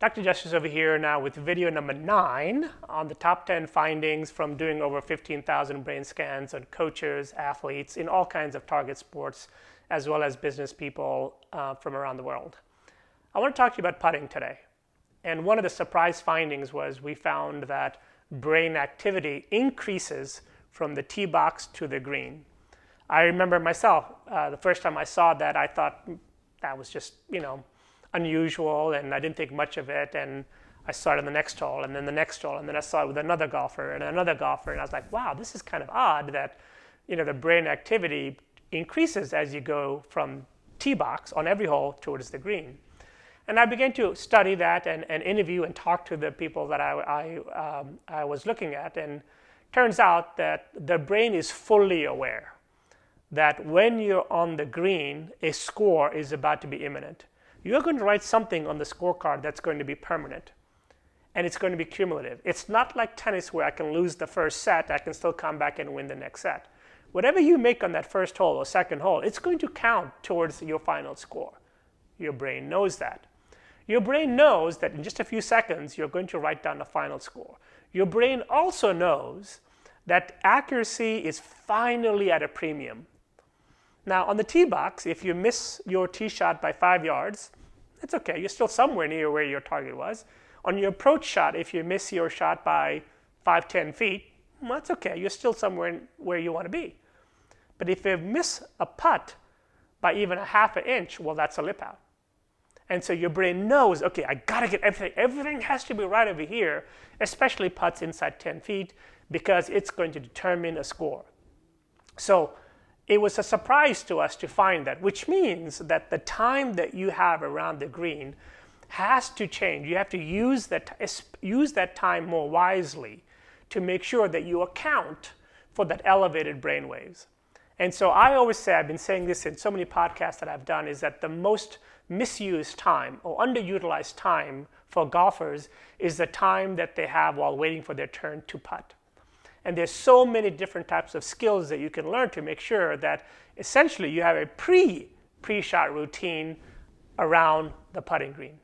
Dr. Justice over here now with video number 9 on the top 10 findings from doing over 15,000 brain scans on coaches, athletes in all kinds of target sports, as well as business people from around the world. I want to talk to you about putting today. And one of the surprise findings was we found that brain activity increases from the tee box to the green. I remember myself, the first time I saw that, I thought that was just, unusual, and I didn't think much of it. And I saw it on the next hole, and then the next hole, and then I saw it with another golfer and another golfer, and I was like, wow, this is kind of odd that, the brain activity increases as you go from tee box on every hole towards the green. And I began to study that and interview and talk to the people that I was looking at, and turns out that the brain is fully aware that when you're on the green, a score is about to be imminent. You're going to write something on the scorecard that's going to be permanent, and it's going to be cumulative. It's not like tennis where I can lose the first set, I can still come back and win the next set. Whatever you make on that first hole or second hole, it's going to count towards your final score. Your brain knows that. Your brain knows that in just a few seconds, you're going to write down the final score. Your brain also knows that accuracy is finally at a premium. Now, on the tee box, if you miss your tee shot by 5 yards, it's okay. You're still somewhere near where your target was. On your approach shot, if you miss your shot by 5-10 feet, well, that's okay. You're still somewhere where you want to be. But if you miss a putt by even a half an inch, well, that's a lip out. And so your brain knows, okay, I got to get everything. Everything has to be right over here, especially putts inside 10 feet, because it's going to determine a score. So it was a surprise to us to find that, which means that the time that you have around the green has to change. You have to use that time more wisely to make sure that you account for that elevated brain waves. And so I always say, I've been saying this in so many podcasts that I've done, is that the most misused time or underutilized time for golfers is the time that they have while waiting for their turn to putt. And there's so many different types of skills that you can learn to make sure that essentially you have a pre-shot routine around the putting green.